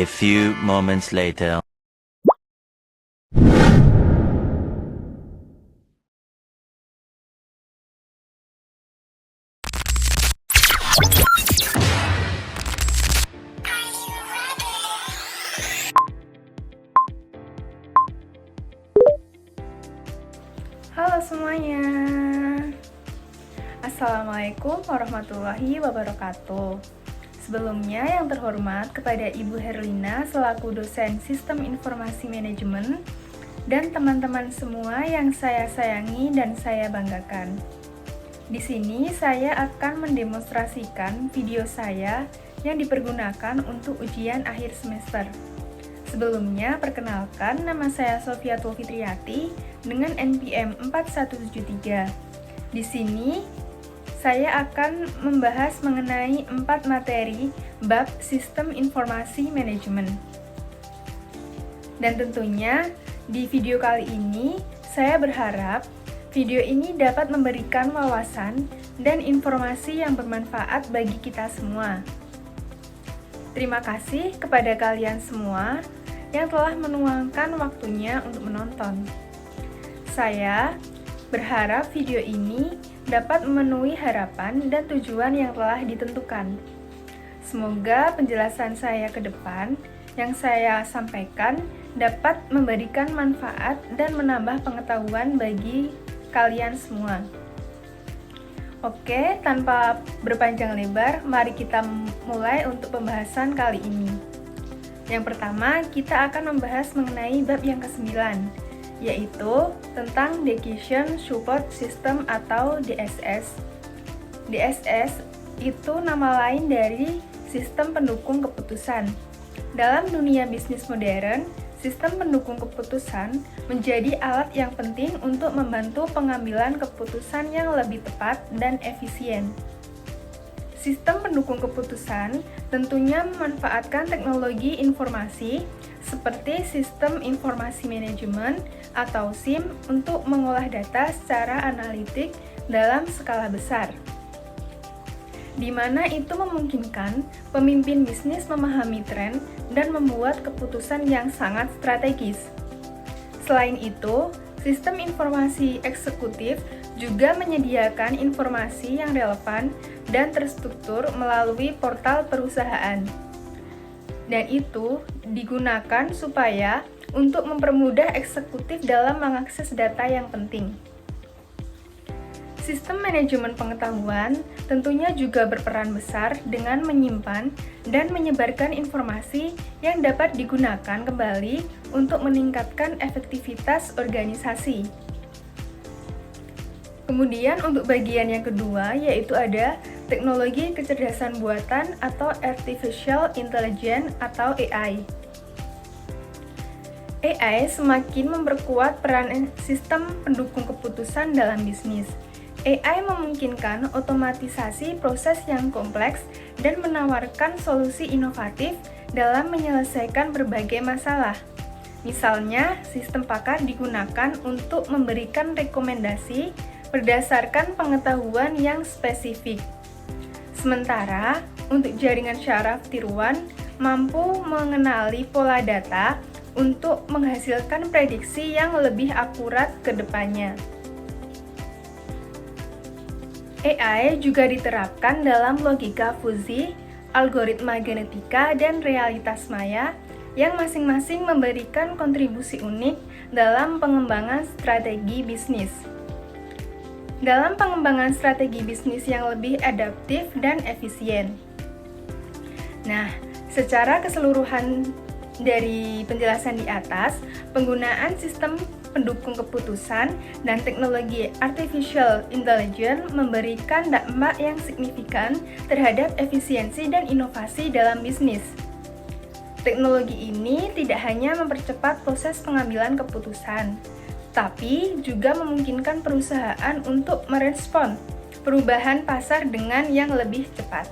A few moments later. Halo semuanya, Assalamualaikum warahmatullahi wabarakatuh. Sebelumnya yang terhormat kepada Ibu Herlina selaku dosen Sistem Informasi Manajemen dan teman-teman semua yang saya sayangi dan saya banggakan. Di sini saya akan mendemonstrasikan video saya yang dipergunakan untuk ujian akhir semester. Sebelumnya, perkenalkan, nama saya Sofiatul Fitriati dengan NPM 4173. Di sini, saya akan membahas mengenai 4 materi bab Sistem Informasi Manajemen. Dan tentunya, di video kali ini, saya berharap video ini dapat memberikan wawasan dan informasi yang bermanfaat bagi kita semua. Terima kasih kepada kalian semua yang telah meluangkan waktunya untuk menonton. Saya berharap video ini dapat memenuhi harapan dan tujuan yang telah ditentukan. Semoga penjelasan saya ke depan yang saya sampaikan dapat memberikan manfaat dan menambah pengetahuan bagi kalian semua. Oke, tanpa berpanjang lebar, mari kita mulai untuk pembahasan kali ini. Yang pertama, kita akan membahas mengenai bab yang ke-9, yaitu tentang Decision Support System atau DSS. DSS itu nama lain dari Sistem Pendukung Keputusan. Dalam dunia bisnis modern, sistem pendukung keputusan menjadi alat yang penting untuk membantu pengambilan keputusan yang lebih tepat dan efisien. Sistem pendukung keputusan tentunya memanfaatkan teknologi informasi seperti Sistem Informasi Manajemen atau SIM untuk mengolah data secara analitik dalam skala besar, di mana itu memungkinkan pemimpin bisnis memahami tren dan membuat keputusan yang sangat strategis. Selain itu, sistem informasi eksekutif juga menyediakan informasi yang relevan dan terstruktur melalui portal perusahaan. Dan itu digunakan supaya untuk mempermudah eksekutif dalam mengakses data yang penting. Sistem manajemen pengetahuan tentunya juga berperan besar dengan menyimpan dan menyebarkan informasi yang dapat digunakan kembali untuk meningkatkan efektivitas organisasi. Kemudian untuk bagian yang kedua yaitu ada teknologi kecerdasan buatan atau Artificial Intelligence atau AI. AI semakin memperkuat peran sistem pendukung keputusan dalam bisnis. AI memungkinkan otomatisasi proses yang kompleks dan menawarkan solusi inovatif dalam menyelesaikan berbagai masalah. Misalnya, sistem pakar digunakan untuk memberikan rekomendasi berdasarkan pengetahuan yang spesifik. Sementara, untuk jaringan syaraf tiruan mampu mengenali pola data untuk menghasilkan prediksi yang lebih akurat ke depannya. AI juga diterapkan dalam logika fusi, algoritma genetika, dan realitas maya yang masing-masing memberikan kontribusi unik dalam pengembangan strategi bisnis. Dalam pengembangan strategi bisnis yang lebih adaptif dan efisien. Nah, secara keseluruhan dari penjelasan di atas, penggunaan sistem pendukung keputusan dan teknologi Artificial Intelligence memberikan dampak yang signifikan terhadap efisiensi dan inovasi dalam bisnis. Teknologi ini tidak hanya mempercepat proses pengambilan keputusan, tapi juga memungkinkan perusahaan untuk merespon perubahan pasar dengan yang lebih cepat.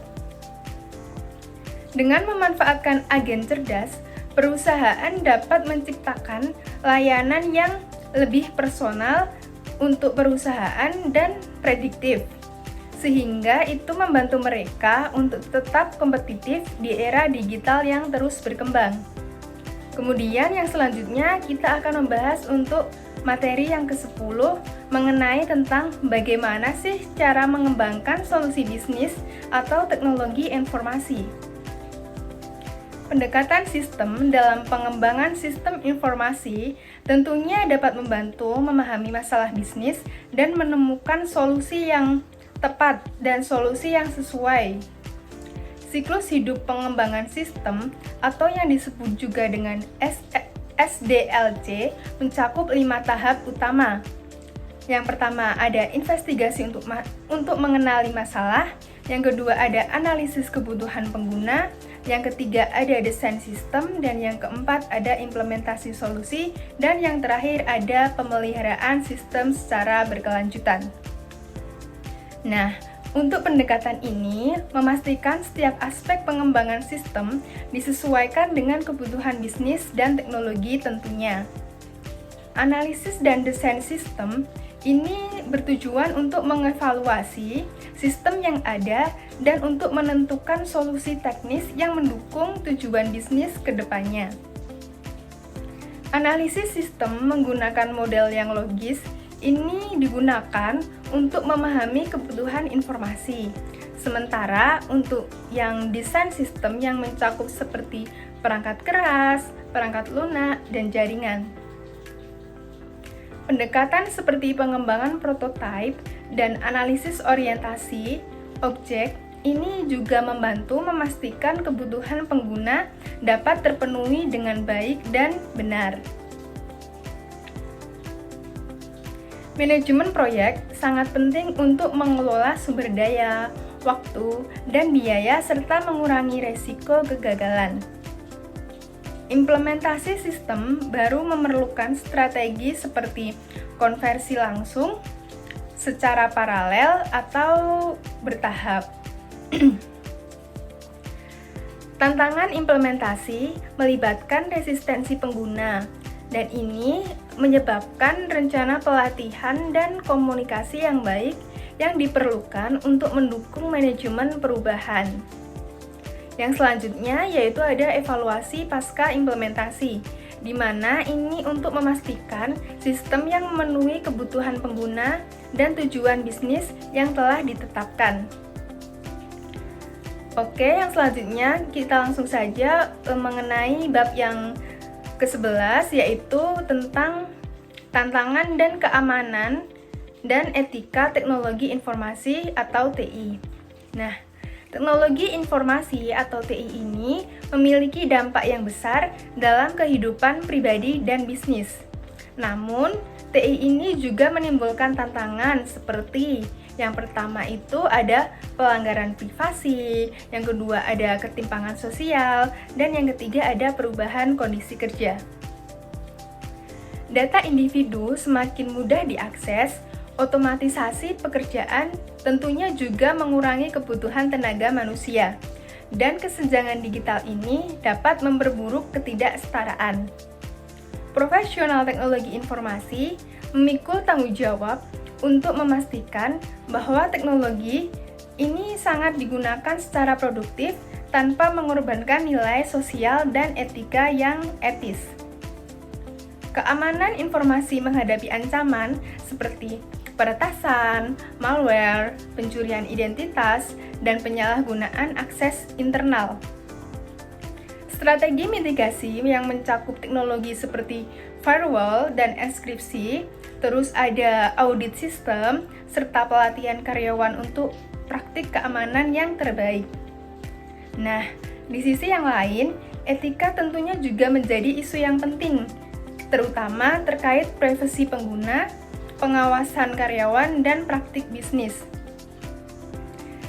Dengan memanfaatkan agen cerdas, perusahaan dapat menciptakan layanan yang lebih personal untuk perusahaan dan prediktif, sehingga itu membantu mereka untuk tetap kompetitif di era digital yang terus berkembang. Kemudian yang selanjutnya kita akan membahas untuk materi yang ke-10 mengenai tentang bagaimana sih cara mengembangkan solusi bisnis atau teknologi informasi. Pendekatan sistem dalam pengembangan sistem informasi tentunya dapat membantu memahami masalah bisnis dan menemukan solusi yang tepat dan solusi yang sesuai. Siklus hidup pengembangan sistem atau yang disebut juga dengan SDLC mencakup 5 tahap utama. Yang pertama ada investigasi untuk mengenali masalah, yang kedua ada analisis kebutuhan pengguna, yang ketiga ada desain sistem, dan yang keempat ada implementasi solusi, dan yang terakhir ada pemeliharaan sistem secara berkelanjutan. Nah, untuk pendekatan ini, memastikan setiap aspek pengembangan sistem disesuaikan dengan kebutuhan bisnis dan teknologi tentunya. Analisis dan desain sistem ini bertujuan untuk mengevaluasi sistem yang ada dan untuk menentukan solusi teknis yang mendukung tujuan bisnis ke depannya. Analisis sistem menggunakan model yang logis ini digunakan untuk memahami kebutuhan informasi. Sementara untuk yang desain sistem yang mencakup seperti perangkat keras, perangkat lunak, dan jaringan. Pendekatan seperti pengembangan prototipe dan analisis orientasi objek ini juga membantu memastikan kebutuhan pengguna dapat terpenuhi dengan baik dan benar. Manajemen proyek sangat penting untuk mengelola sumber daya, waktu, dan biaya serta mengurangi resiko kegagalan. Implementasi sistem baru memerlukan strategi seperti konversi langsung, secara paralel, atau bertahap. Tantangan implementasi melibatkan resistensi pengguna, dan ini menyebabkan rencana pelatihan dan komunikasi yang baik yang diperlukan untuk mendukung manajemen perubahan. Yang selanjutnya yaitu ada evaluasi pasca implementasi, di mana ini untuk memastikan sistem yang memenuhi kebutuhan pengguna dan tujuan bisnis yang telah ditetapkan. Oke, yang selanjutnya kita langsung saja mengenai bab yang ke-11 yaitu tentang tantangan dan keamanan dan etika teknologi informasi atau TI. Nah, teknologi informasi atau TI ini memiliki dampak yang besar dalam kehidupan pribadi dan bisnis. Namun, TI ini juga menimbulkan tantangan seperti yang pertama itu ada pelanggaran privasi, yang kedua ada ketimpangan sosial, dan yang ketiga ada perubahan kondisi kerja. Data individu semakin mudah diakses, otomatisasi pekerjaan tentunya juga mengurangi kebutuhan tenaga manusia, dan kesenjangan digital ini dapat memperburuk ketidaksetaraan. Profesional teknologi informasi memikul tanggung jawab untuk memastikan bahwa teknologi ini sangat digunakan secara produktif tanpa mengorbankan nilai sosial dan etika yang etis. Keamanan informasi menghadapi ancaman seperti peretasan, malware, pencurian identitas, dan penyalahgunaan akses internal. Strategi mitigasi yang mencakup teknologi seperti firewall dan enkripsi, terus ada audit sistem, serta pelatihan karyawan untuk praktik keamanan yang terbaik. Nah, di sisi yang lain, etika tentunya juga menjadi isu yang penting, terutama terkait privasi pengguna, pengawasan karyawan, dan praktik bisnis.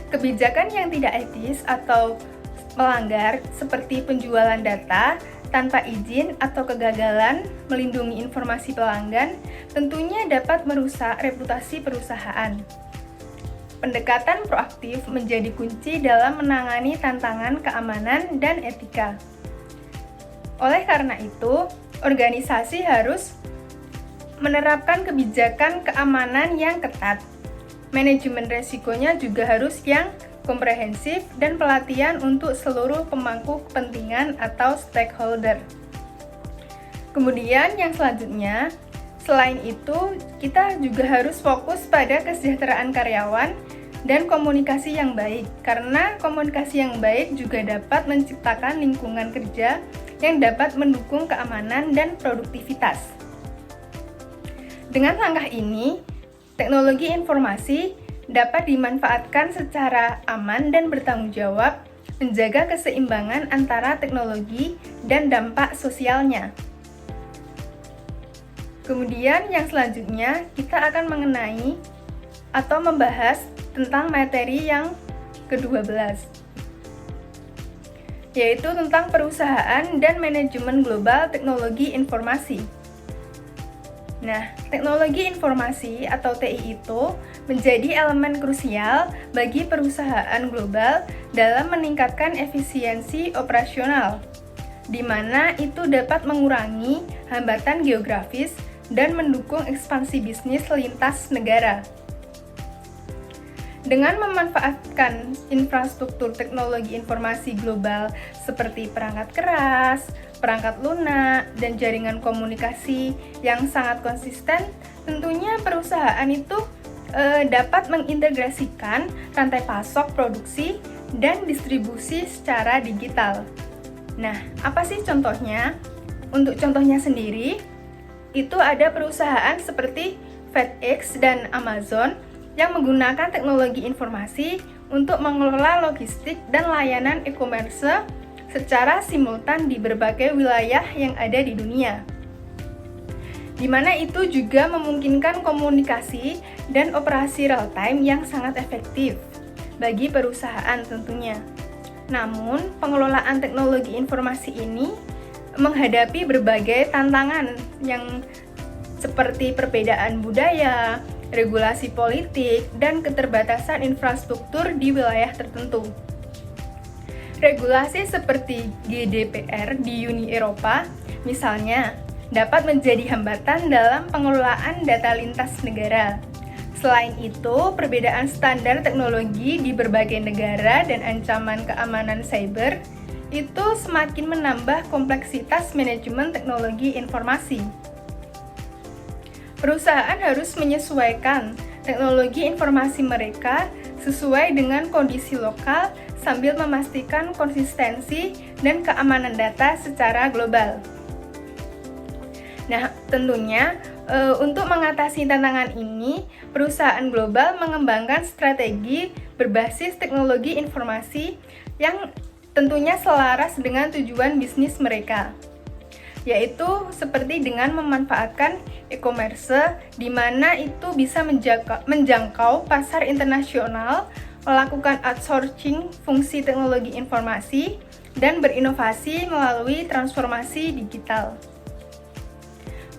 Kebijakan yang tidak etis atau melanggar seperti penjualan data tanpa izin atau kegagalan melindungi informasi pelanggan tentunya dapat merusak reputasi perusahaan. Pendekatan proaktif menjadi kunci dalam menangani tantangan keamanan dan etika. Oleh karena itu, organisasi harus menerapkan kebijakan keamanan yang ketat, manajemen resikonya juga harus yang komprehensif dan pelatihan untuk seluruh pemangku kepentingan atau stakeholder. Kemudian yang selanjutnya, selain itu kita juga harus fokus pada kesejahteraan karyawan dan komunikasi yang baik, karena komunikasi yang baik juga dapat menciptakan lingkungan kerja yang dapat mendukung keamanan dan produktivitas. Dengan langkah ini, teknologi informasi dapat dimanfaatkan secara aman dan bertanggung jawab, menjaga keseimbangan antara teknologi dan dampak sosialnya. Kemudian yang selanjutnya kita akan mengenai atau membahas tentang materi yang ke-12, yaitu tentang perusahaan dan manajemen global teknologi informasi. Nah, teknologi informasi atau TI itu menjadi elemen krusial bagi perusahaan global dalam meningkatkan efisiensi operasional, di mana itu dapat mengurangi hambatan geografis dan mendukung ekspansi bisnis lintas negara. Dengan memanfaatkan infrastruktur teknologi informasi global seperti perangkat keras, perangkat lunak, dan jaringan komunikasi yang sangat konsisten, tentunya perusahaan itu dapat mengintegrasikan rantai pasok produksi dan distribusi secara digital. Nah, apa sih contohnya? Untuk contohnya sendiri, itu ada perusahaan seperti FedEx dan Amazon yang menggunakan teknologi informasi untuk mengelola logistik dan layanan e-commerce secara simultan di berbagai wilayah yang ada di dunia, di mana itu juga memungkinkan komunikasi dan operasi real-time yang sangat efektif bagi perusahaan tentunya. Namun, pengelolaan teknologi informasi ini menghadapi berbagai tantangan yang seperti perbedaan budaya, regulasi politik, dan keterbatasan infrastruktur di wilayah tertentu. Regulasi seperti GDPR di Uni Eropa, misalnya, dapat menjadi hambatan dalam pengelolaan data lintas negara. Selain itu, perbedaan standar teknologi di berbagai negara dan ancaman keamanan cyber itu semakin menambah kompleksitas manajemen teknologi informasi. Perusahaan harus menyesuaikan teknologi informasi mereka sesuai dengan kondisi lokal sambil memastikan konsistensi dan keamanan data secara global. Nah, tentunya untuk mengatasi tantangan ini, perusahaan global mengembangkan strategi berbasis teknologi informasi yang tentunya selaras dengan tujuan bisnis mereka, yaitu seperti dengan memanfaatkan e-commerce di mana itu bisa menjangkau pasar internasional, melakukan outsourcing fungsi teknologi informasi, dan berinovasi melalui transformasi digital.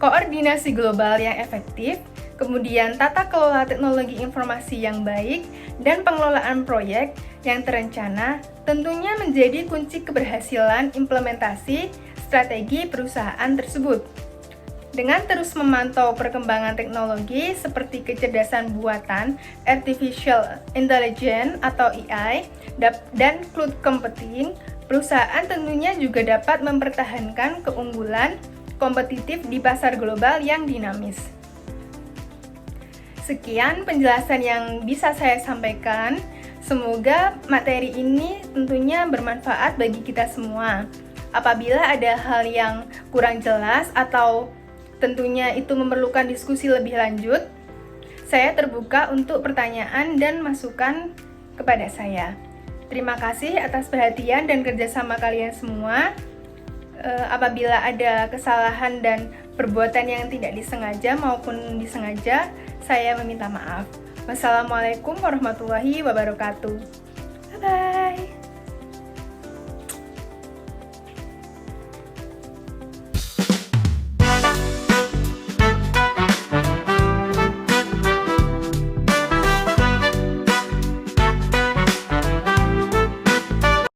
Koordinasi global yang efektif, kemudian tata kelola teknologi informasi yang baik, dan pengelolaan proyek yang terencana tentunya menjadi kunci keberhasilan implementasi strategi perusahaan tersebut. Dengan terus memantau perkembangan teknologi seperti kecerdasan buatan, artificial intelligence atau AI, dan cloud computing, perusahaan tentunya juga dapat mempertahankan keunggulan kompetitif di pasar global yang dinamis. Sekian penjelasan yang bisa saya sampaikan. Semoga materi ini tentunya bermanfaat bagi kita semua. Apabila ada hal yang kurang jelas atau tentunya itu memerlukan diskusi lebih lanjut, saya terbuka untuk pertanyaan dan masukan kepada saya. Terima kasih atas perhatian dan kerjasama kalian semua. Apabila ada kesalahan dan perbuatan yang tidak disengaja maupun disengaja, saya meminta maaf. Wassalamualaikum warahmatullahi wabarakatuh.